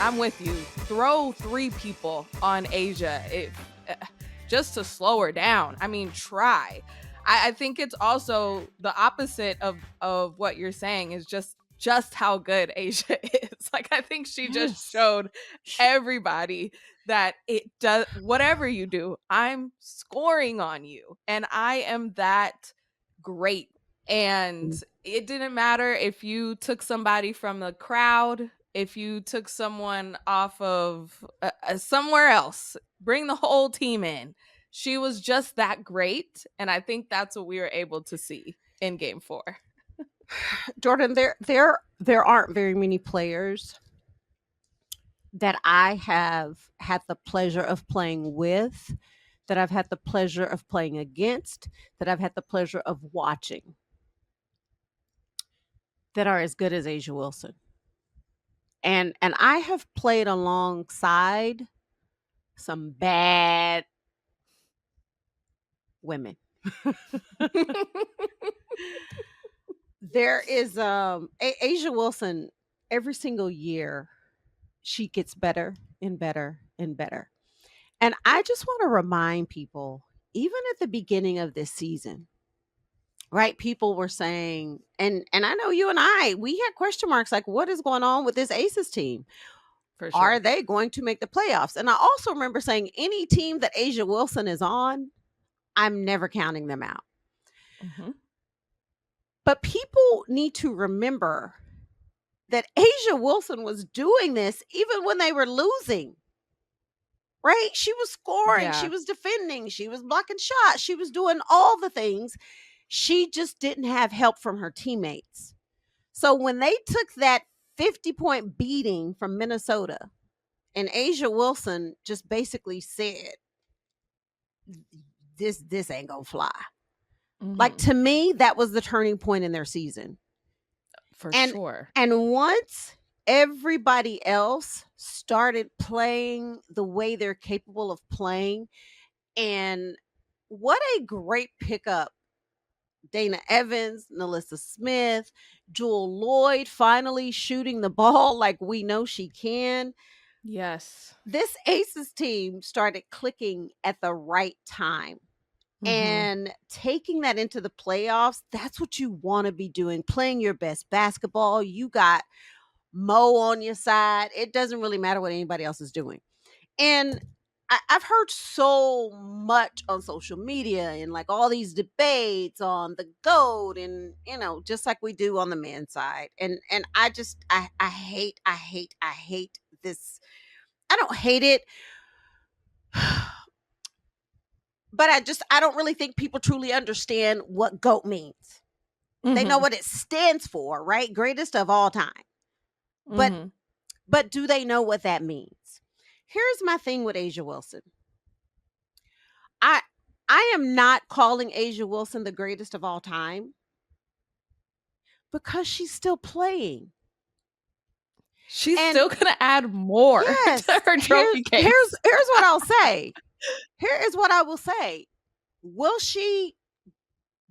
I'm with you. Throw 3 people on Asia just to slow her down. I mean, try. I think it's also the opposite of what you're saying is just how good Asia is. Like, I think she just Yes. showed everybody that it does whatever you do, I'm scoring on you, and I am that great. And it didn't matter if you took somebody from the crowd, if you took someone off of somewhere else, bring the whole team in. She was just that great, and I think that's what we were able to see in game 4. Jordan, there aren't very many players that I have had the pleasure of playing with, that I've had the pleasure of playing against, that I've had the pleasure of watching, that are as good as Asia Wilson. And I have played alongside some bad women. There is Asia Wilson, every single year she gets better and better and better. And I just want to remind people, even at the beginning of this season, right? People were saying, and I know you and I, we had question marks like, what is going on with this Aces team? For Are sure. they going to make the playoffs? And I also remember saying, any team that Asia Wilson is on, I'm never counting them out. Mhm. But people need to remember that Asia Wilson was doing this even when they were losing. Right? She was scoring, she Yeah. was defending, she was blocking shots, she was doing all the things. She just didn't have help from her teammates. So when they took that 50-point beating from Minnesota, and Asia Wilson just basically said, this ain't gonna fly. Like, Mhm. to me, that was the turning point in their season. For And sure. and once everybody else started playing the way they're capable of playing, and what a great pickup. Dana Evans, Nalissa Smith, Jewel Lloyd finally shooting the ball like we know she can. Yes. This Aces team started clicking at the right time. Mhm. And taking that into the playoffs, that's what you want to be doing, playing your best basketball. You got Mo on your side. It doesn't really matter what anybody else is doing. And I've heard so much on social media and like all these debates on the GOAT, and just like we do on the men's side. And I hate this. I don't hate it. But I don't really think people truly understand what GOAT means. They know Mhm. what it stands for, right? Greatest of all time. But Mhm. but do they know what that means? Here's my thing with Asia Wilson. I I am not calling Asia Wilson the greatest of all time because she's still playing. She's And still gonna add more to yes, her here's trophy here's case. here's what I'll say. Here is what I will say. Will she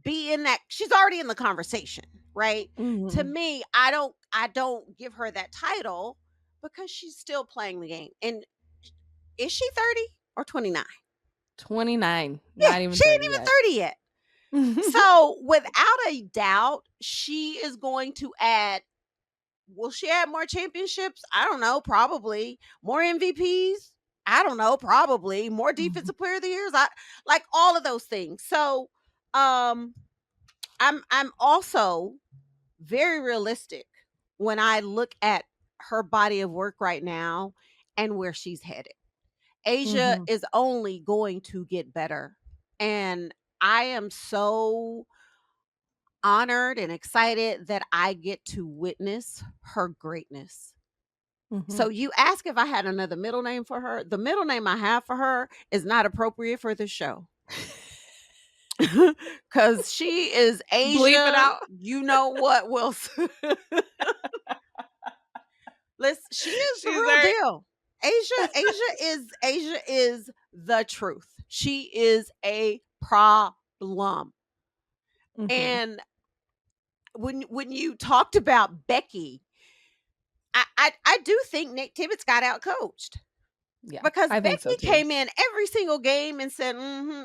be in that? She's already in the conversation, right? To Mhm. me, I don't give her that title because she's still playing the game. And is she 30 or 29? 29, Yeah, not even she ain't 30 even yet. 30 yet. So, without a doubt, she is going to add. Will she add more championships? I don't know. Probably more MVPs. I don't know. Probably more Mhm. defensive player of the years. I like all of those things. So, um, I'm also very realistic when I look at her body of work right now and where she's headed. Asia Mhm. is only going to get better, and I am so honored and excited that I get to witness her greatness. Mhm. So you ask if I had another middle name for her. The middle name I have for her is not appropriate for this show. Cause she is Bleep it Asia, out. you know what, Wilson. Listen, she is the She's real there. deal. Asia is the truth. She is a problem. Mhm. And when you talked about Becky, I do think Nick Tibbetts got out coached. Yeah, Because I think so Becky too. came in every single game and said,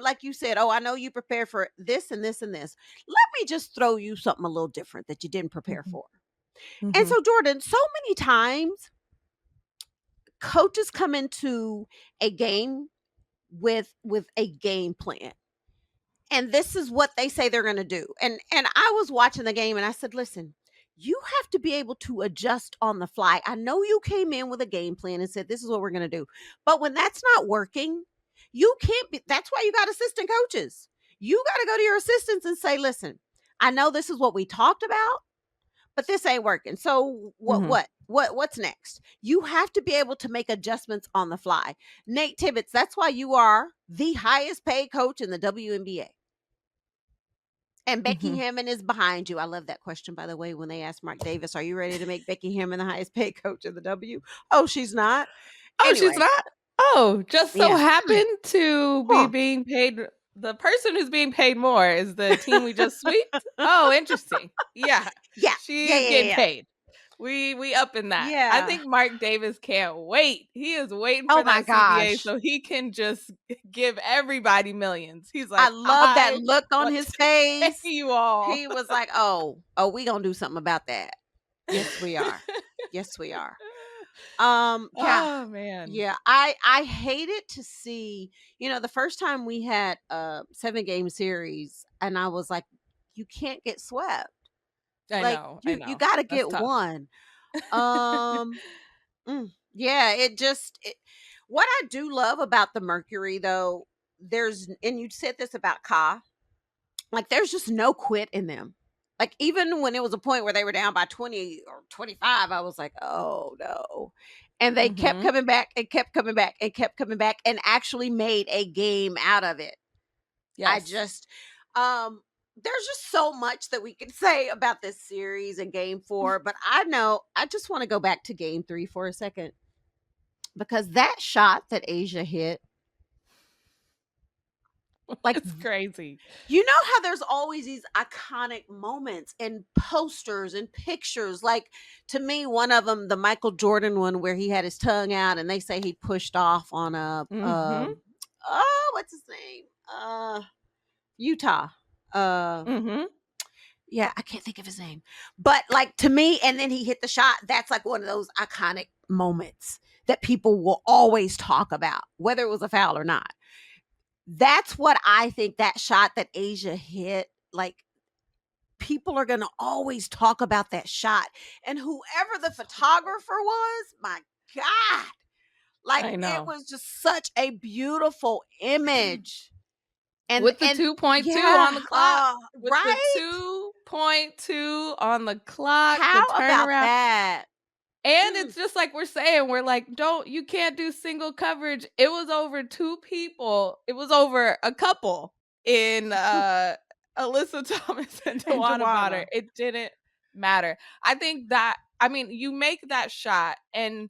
like you said, "Oh, I know you prepared for this and this and this. Let me just throw you something a little different that you didn't prepare Mhm, for." And mhm, so, Jordan, so many times coaches come into a game with a game plan. And this is what they say they're going to do. And I was watching the game and I said, "Listen, you have to be able to adjust on the fly. I know you came in with a game plan and said this is what we're going to do. But when that's not working, you can't be that's why you got assistant coaches. You got to go to your assistants and say, "Listen, I know this is what we talked about, but this ain't working. So mhm, what's next?" You have to be able to make adjustments on the fly. Nate Tibbetts, that's why you are the highest paid coach in the WNBA. And Becky mhm. Hammond is behind you. I love that question, by the way, when they asked Mark Davis, "Are you ready to make Becky Hammond the highest paid coach in the W?" Oh, she's not. Oh, she's Anyway, not? Oh, just so yeah. happened to be Huh. being paid the person who's being paid more is the team we just sweeped? Oh, interesting. Yeah, Yeah. Yeah, she's yeah, yeah, getting yeah. paid. We up in that. I Yeah. think Mark Davis can't wait. He is waiting Oh for my that CBA gosh. so he can just give everybody millions. He's I like, love that "I look on want his to pay face. you all." He was like, "Oh, we gonna do something about that." Yes, we are. Yes, we are. Yeah. Oh, man. Yeah, I hated to see, the first time we had a 7-game series and I was like, "You can't get swept. Like I you know. got to That's get tough. one." Um yeah, what I do love about the Mercury though, and you said this about Ka, like there's just no quit in them. Like even when it was a point where they were down by 20 or 25, I was like, "Oh no." And they kept Mhm. coming back and kept coming back and kept coming back and actually made a game out of it. I Yes. just there's just so much that we can say about this series and game 4, but I just want to go back to game 3 for a second because that shot that Asia hit, like It's crazy. you know how there's always these iconic moments and posters and pictures. Like to me, one of them, the Michael Jordan one, where he had his tongue out, and they say he pushed off on a Mhm. oh, what's his name? Utah. Uh, Mhm. yeah, I can't think of his name, but like to me, and then he hit the shot. That's like one of those iconic moments that people will always talk about, whether it was a foul or not. That's what I think that shot that Asia hit, like people are going to always talk about that shot. And whoever the So good. photographer was, my God, like I it know. was just such a beautiful image. With the And 2.2 yeah, on the clock. With the right? 2.2 on the clock, the How about turnaround. that? And Mm, it's just like we're saying, we're like, don't you can't do single coverage. It was over two people. It was over a couple in Alyssa Thomas and and Tawana Bonner. Joanna. It didn't matter. I think that I mean, you make that shot and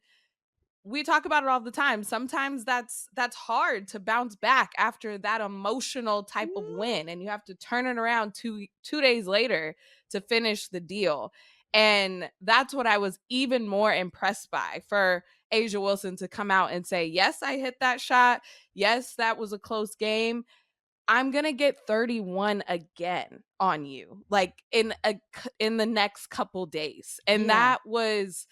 we talk about it all the time. Sometimes that's hard to bounce back after that emotional type of Mm, win and you have to turn it around 2 days later to finish the deal. And that's what I was even more impressed by for Asia Wilson to come out and say, "Yes, I hit that shot. Yes, that was a close game. I'm going to get 31 again on you like in the next couple days." And yeah. that was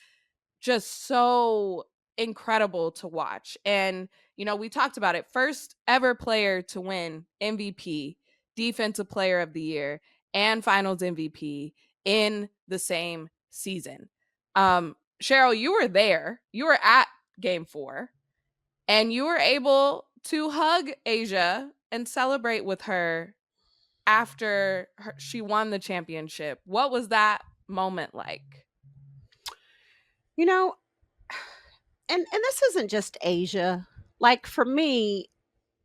just so incredible to watch. And, we talked about it. First ever player to win MVP, Defensive Player of the Year, and Finals MVP in the same season. Cheryl, you were there. You were at game 4, and you were able to hug Asia and celebrate with her after she won the championship. What was that moment like? You know, and this isn't just Asia. Like for me,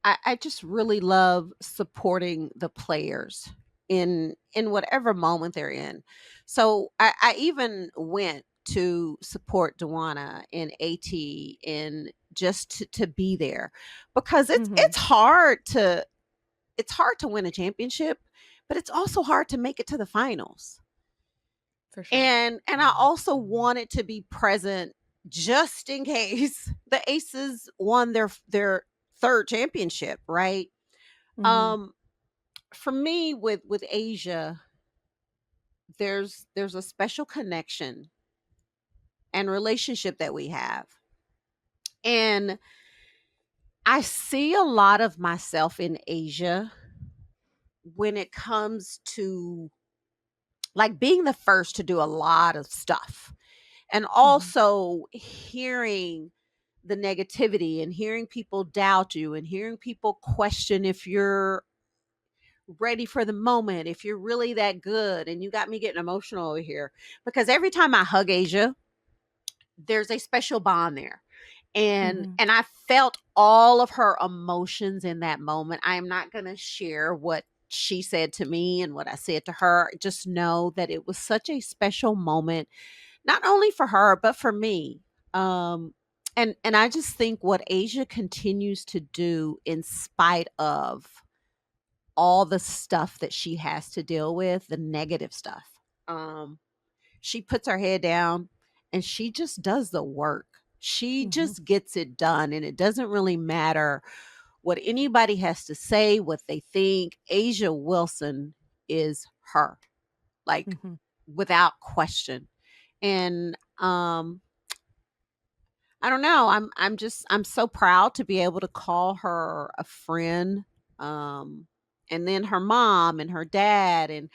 I just really love supporting the players in whatever moment they're in. So I even went to support Dewana and AT and just to be there because it's Mhm. it's hard to win a championship, but it's also hard to make it to the finals. For sure. And I also wanted to be present just in case the Aces won their 3rd championship, right? Mhm. Um, for me with Asia, there's a special connection and relationship that we have. And I see a lot of myself in Asia when it comes to like being the first to do a lot of stuff and Mhm. also hearing the negativity and hearing people doubt you and hearing people question if you're ready for the moment, if you're really that good. And you got me getting emotional over here because every time I hug Asia, there's a special bond there. Mhm. And I felt all of her emotions in that moment. I am not going to share what she said to me and what I said to her. Just know that it was such a special moment, not only for her but for me. Um and I just think what Asia continues to do in spite of all the stuff that she has to deal with, the negative stuff. Um she puts her head down and she just does the work. She Mhm. just gets it done. And it doesn't really matter what anybody has to say, what they think. Asia Wilson is her, like Mhm. without question. And I don't know. I'm so proud to be able to call her a friend. Um and then her mom and her dad and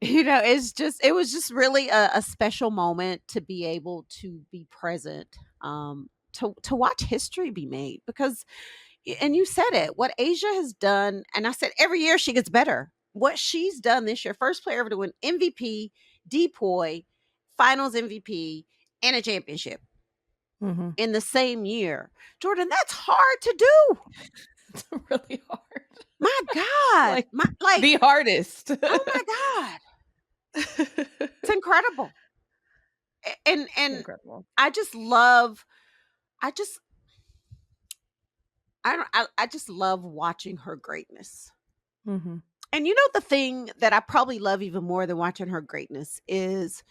it was just really a special moment to be able to be present, to watch history be made because and you said it, what Asia has done, and I said every year she gets better. What she's done this year, first player ever to win MVP, DPOY, Finals MVP, and a championship Mhm. in the same year. Jordan, that's hard to do. It's really hard. My God, Like, my like, the hardest. oh my God, it's incredible. And Incredible. I just love I just I don't I just love watching her greatness. Mhm. And you know the thing that I probably love even more than watching her greatness is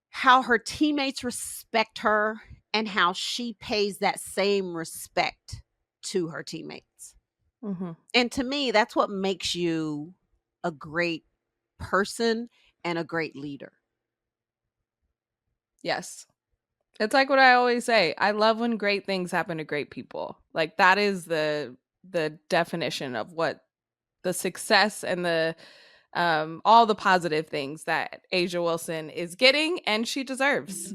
how her teammates respect her and how she pays that same respect to her teammates. Mhm. And to me, that's what makes you a great person and a great leader. Yes. It's like what I always say, I love when great things happen to great people. Like, that is the definition of what the success and the, all the positive things that Asia Wilson is getting and she deserves.